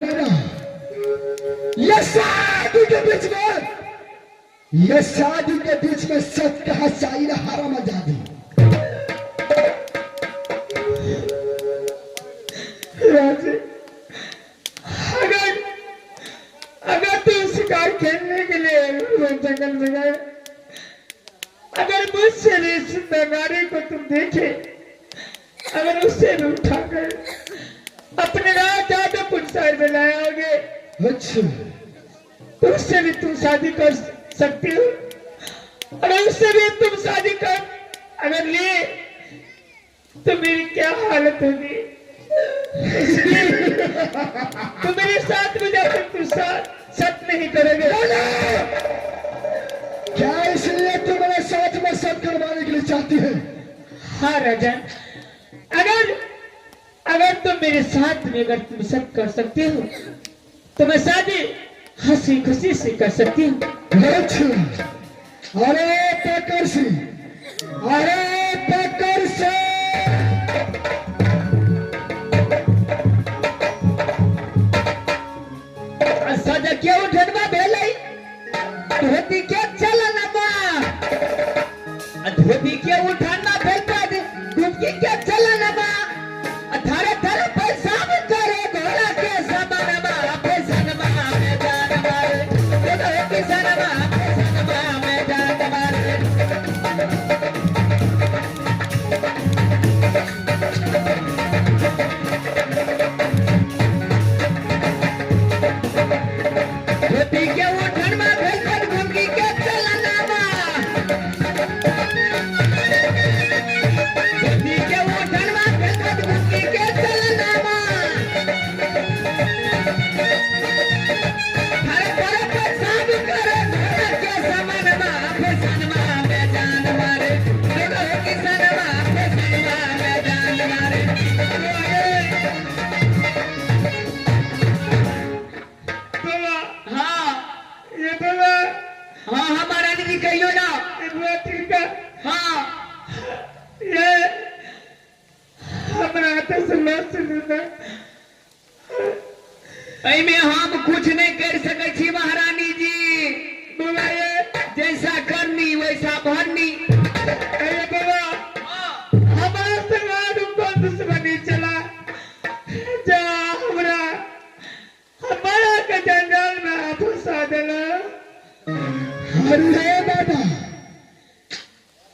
ये शादी के बीच में सच कहा शायर हराम आजादी। अगर तू शिकार खेलने के लिए जंगल में गए, अगर मुझसे सुंदर नारी को तुम देखे, अगर उससे भी उठाकर अपने जादवपुर शहर में लाओगे, अच्छा, तो उससे भी तुम शादी कर सकती हो। अगर उससे भी तुम शादी कर अगर लिए तो मेरी क्या हालत होगी। तो मेरे साथ में जाकर तुम सत नहीं करोगे। क्या इसलिए तुम मेरे साथ में सत करवाने के लिए चाहती है? हाँ राजन, अगर तुम मेरे साथ में अगर तुम सत कर सकते हो तो मैं शादी हंसी खुशी से कर सकती हूँ। अच्छा, अरे पकड़ से, अरे पकड़ से। सजा क्यों उठनवा भेलै, धोती के चलना बा, धोती के उठाना भेल बाद डुबकी के चलना बा, थारे थारे पैसा भी करे घोड़ा के समान बा, पैसा में जान मारे, तो पैसा में जान मारे। धोती के उठन में भेल बाद डुबकी के चलना बा, धोती के उठन में भेल बाद डुबकी के चलना बा, थारे थारे पैसा भी करे घोड़ा के समान बा, पैसा में जान मारे, तो किसान बा, पैसा में जान मारे। हाँ हमारा नहीं कहियो ना, हाँ ये हमारा हम कुछ नहीं कर सके छी महारानी जी। जैसा करनी वैसा भरनी। हमारा समाज को दुश्मनी चला जा, हमारा के जंजाल में फंसा देला। अरे बाबा,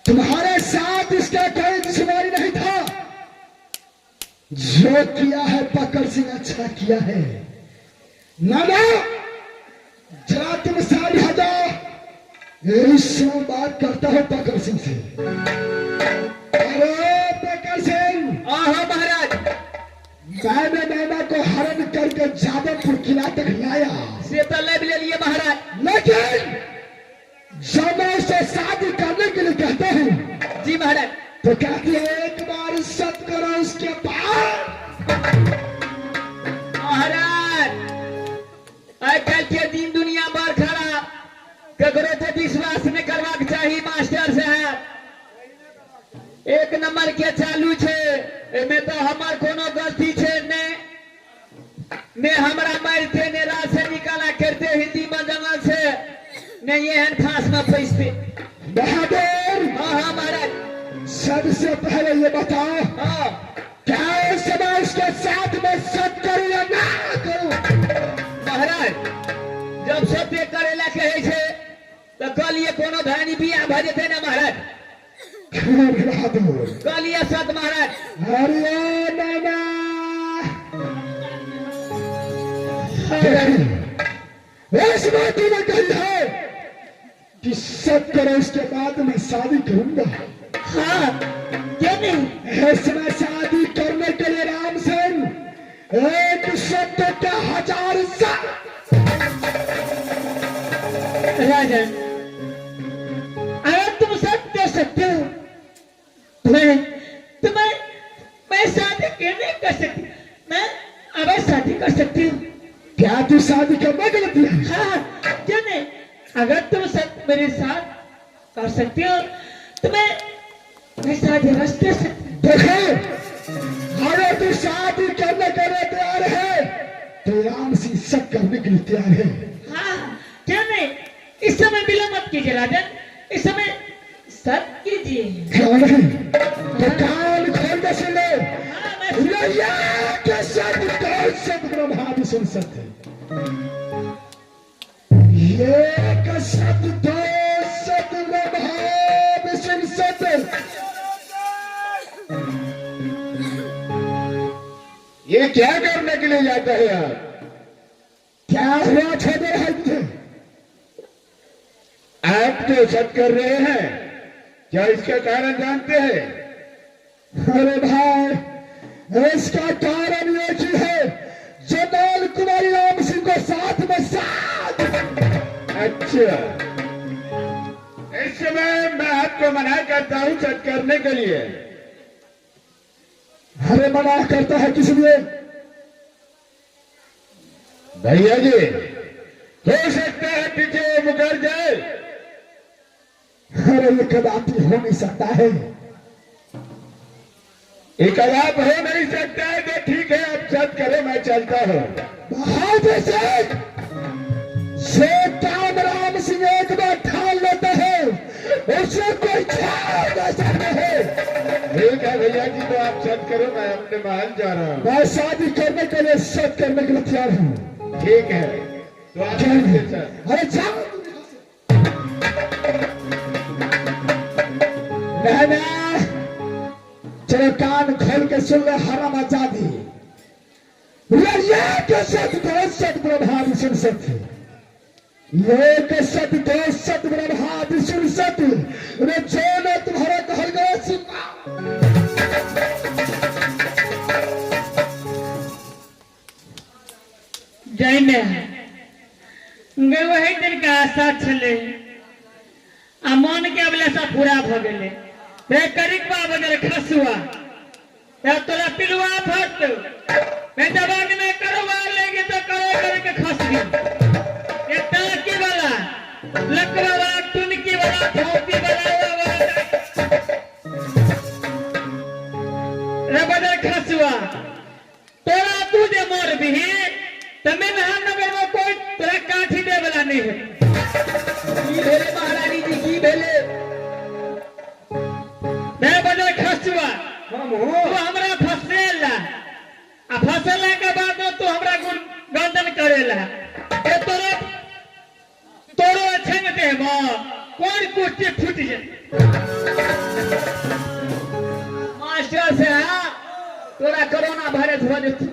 तुम्हारे साथ इसका कोई दुश्मनी नहीं था। जो किया है पकड़ सिंह अच्छा किया है। नाना, जरा तुम सामने आ जाओ, इससे बात करता हूँ पकड़ सिंह से। अरे पकड़ सिंह। हाँ महाराज। मैंने नैना को हरण करके जादवपुर किला तक लाया। से तो ले लिए महाराज, लेकिन जब मैं उससे शादी करने के लिए कहता हूँ जी महाराज, तो कहती है एक बार सत करो उसके बाद। महाराज आज कल के दिन दुनिया बार खराब, ककरो पे विश्वास नहीं करवाक चाहिए। मास्टर साहब एक नंबर के चालू छे, एमे तो हमार कोनो गलती छे ने हमरा मारते ने रात से निकाला करते हिंदी में जंगल से ने ये फांस में फंसते। बहादुर, हाँ महाराज। सबसे पहले ये बताओ, हाँ क्या इस समय उसके साथ में सत करूं या ना करूं? महाराज जब सत्य करेला कहे छे तो कल ये कोनो धानी बिया भ जेते ना महाराज। बहादुर, कल ये सत महाराज। अरे नैना, इस बात में कही है कि सत करो उसके बाद मैं शादी करूंगा। हाँ क्यों नहीं? इसमें शादी करने के लिए राम सिंह एक सत्य का 1000 साल। राजन अगर तुम सत्य सत्य हो मैं शादी क्यों नहीं कर सकती? मैं अब शादी कर सकती हूँ। क्या तू शादी करने के लिए है? हाँ क्यों नहीं? अगर तुम मेरे साथ कर सकती हो तो मैं शादी रास्ते से। देखो, अगर तू शादी करने के लिए तैयार है तो राम से शक करने के लिए तैयार है। हाँ, क्या नहीं, इस समय विलंब मत कीजिए राजन, इस समय सत कीजिए। क्या नहीं तो कान खोल के सुन ले। हाँ, मैं के शब्द कौन शब्द ब्रह्मा विष्णु सत्य, ये का शब्द दो शब्द ब्रह्मा विष्णु सत्य। ये क्या करने के लिए जाता है आप? क्या हुआ छोटे है तुझे? आप जो सत कर रहे हैं, क्या इसका कारण जानते हैं? अरे भाई, इसका कारण ये ही है, जमाल कुमारी राम सिंह को साथ में साथ। अच्छा, इस समय मैं आपको मना करता हूं सत करने के लिए। अरे मना करता है किस लिए? भैया जी, हो सकता है पीछे मुकर जाए। अरे ये कदापि हो नहीं सकता है। एक अलाप हो नहीं सकता है तो ठीक है, आप सत करो, मैं चलता हूं। बहादुर सिंह, से काम राम सिंह एक बार ठान लेते हैं, उसे कोई छोड़ नहीं सकते हैं। ठीक है भैया जी, तो आप सत करो, मैं अपने महल जा रहा हूं। मैं शादी करने के लिए सत करने के लिए तैयार हूँ। ठीक है, तो आप चलिए सर। अरे जाओ। नहीं, चलो कान खोल के सुन ले हराम आजादी। के सत दो सत ब्रह्मा विष्णु सत्य, एक सत दो सत ब्रह्मा विष्णु सत्य, जो ने तुम्हारा कहल गया सुना। जाइने वही दिन का आशा छले आ मन के अभिलाषा पूरा भ गेले। रे करिकवा बगैर खसुआ या तोरा पिलुआ फट मैं जवान में करवा लेगी तो करे करके खस गई। ये टाकी वाला, लकड़ा वाला, टुनकी वाला, धोती वाला रे बगैर खसुआ तोरा तू जे मर भी तमें नगर में कोई तेरा काठी दे वाला नहीं है। की भेले महारानी जी, की भेले मैं बजे खसुआ हम तू हो हमरा फसेला आ फसला के बाद तू हमरा गुण गंदन करेला। ए तोरो छंग दे कोई कुछ फूट जाए। मास्टर से तोरा कोरोना वायरस हो जेतु।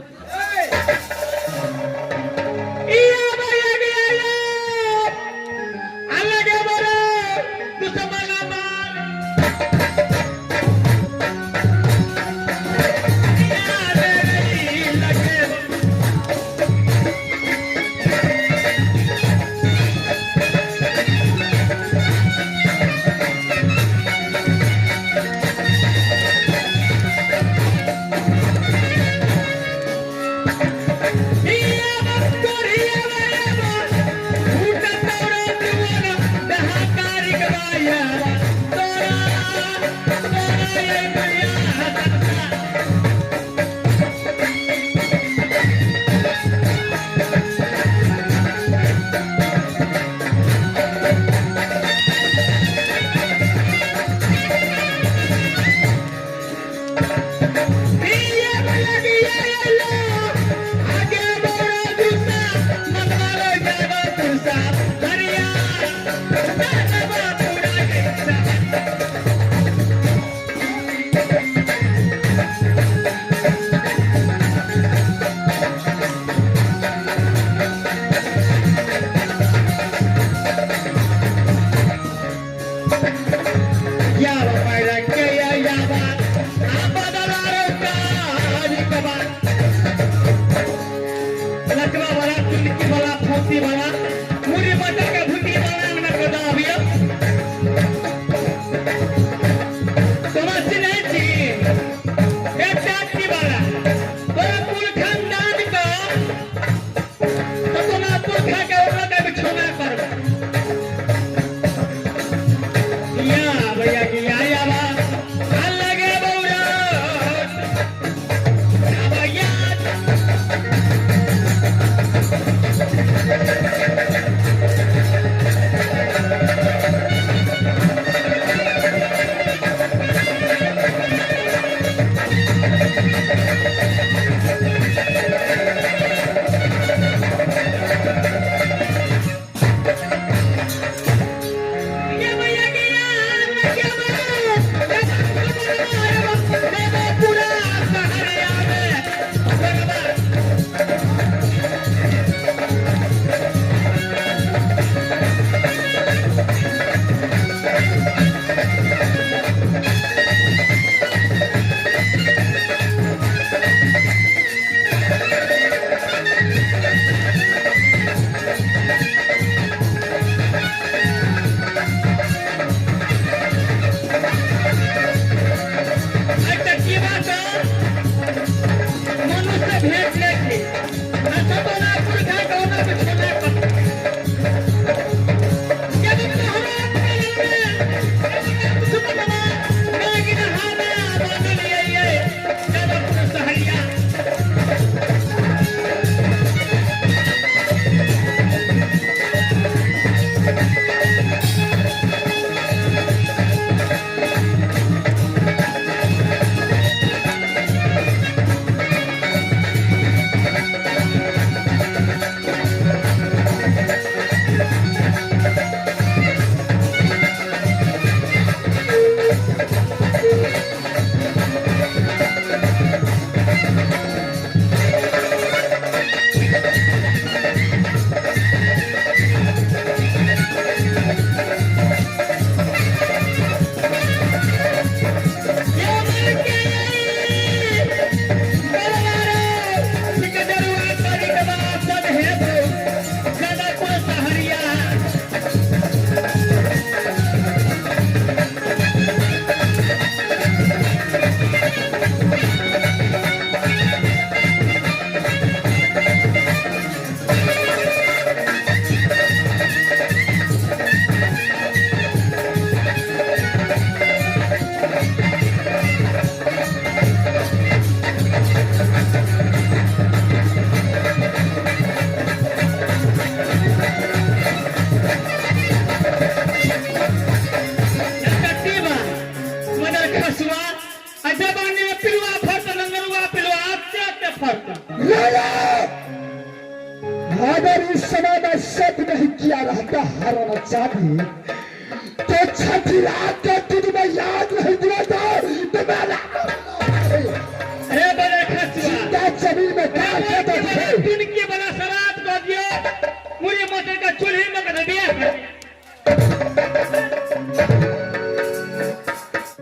अगर इस समय में सेट नहीं किया रहता हरण चाबी तो छठी रात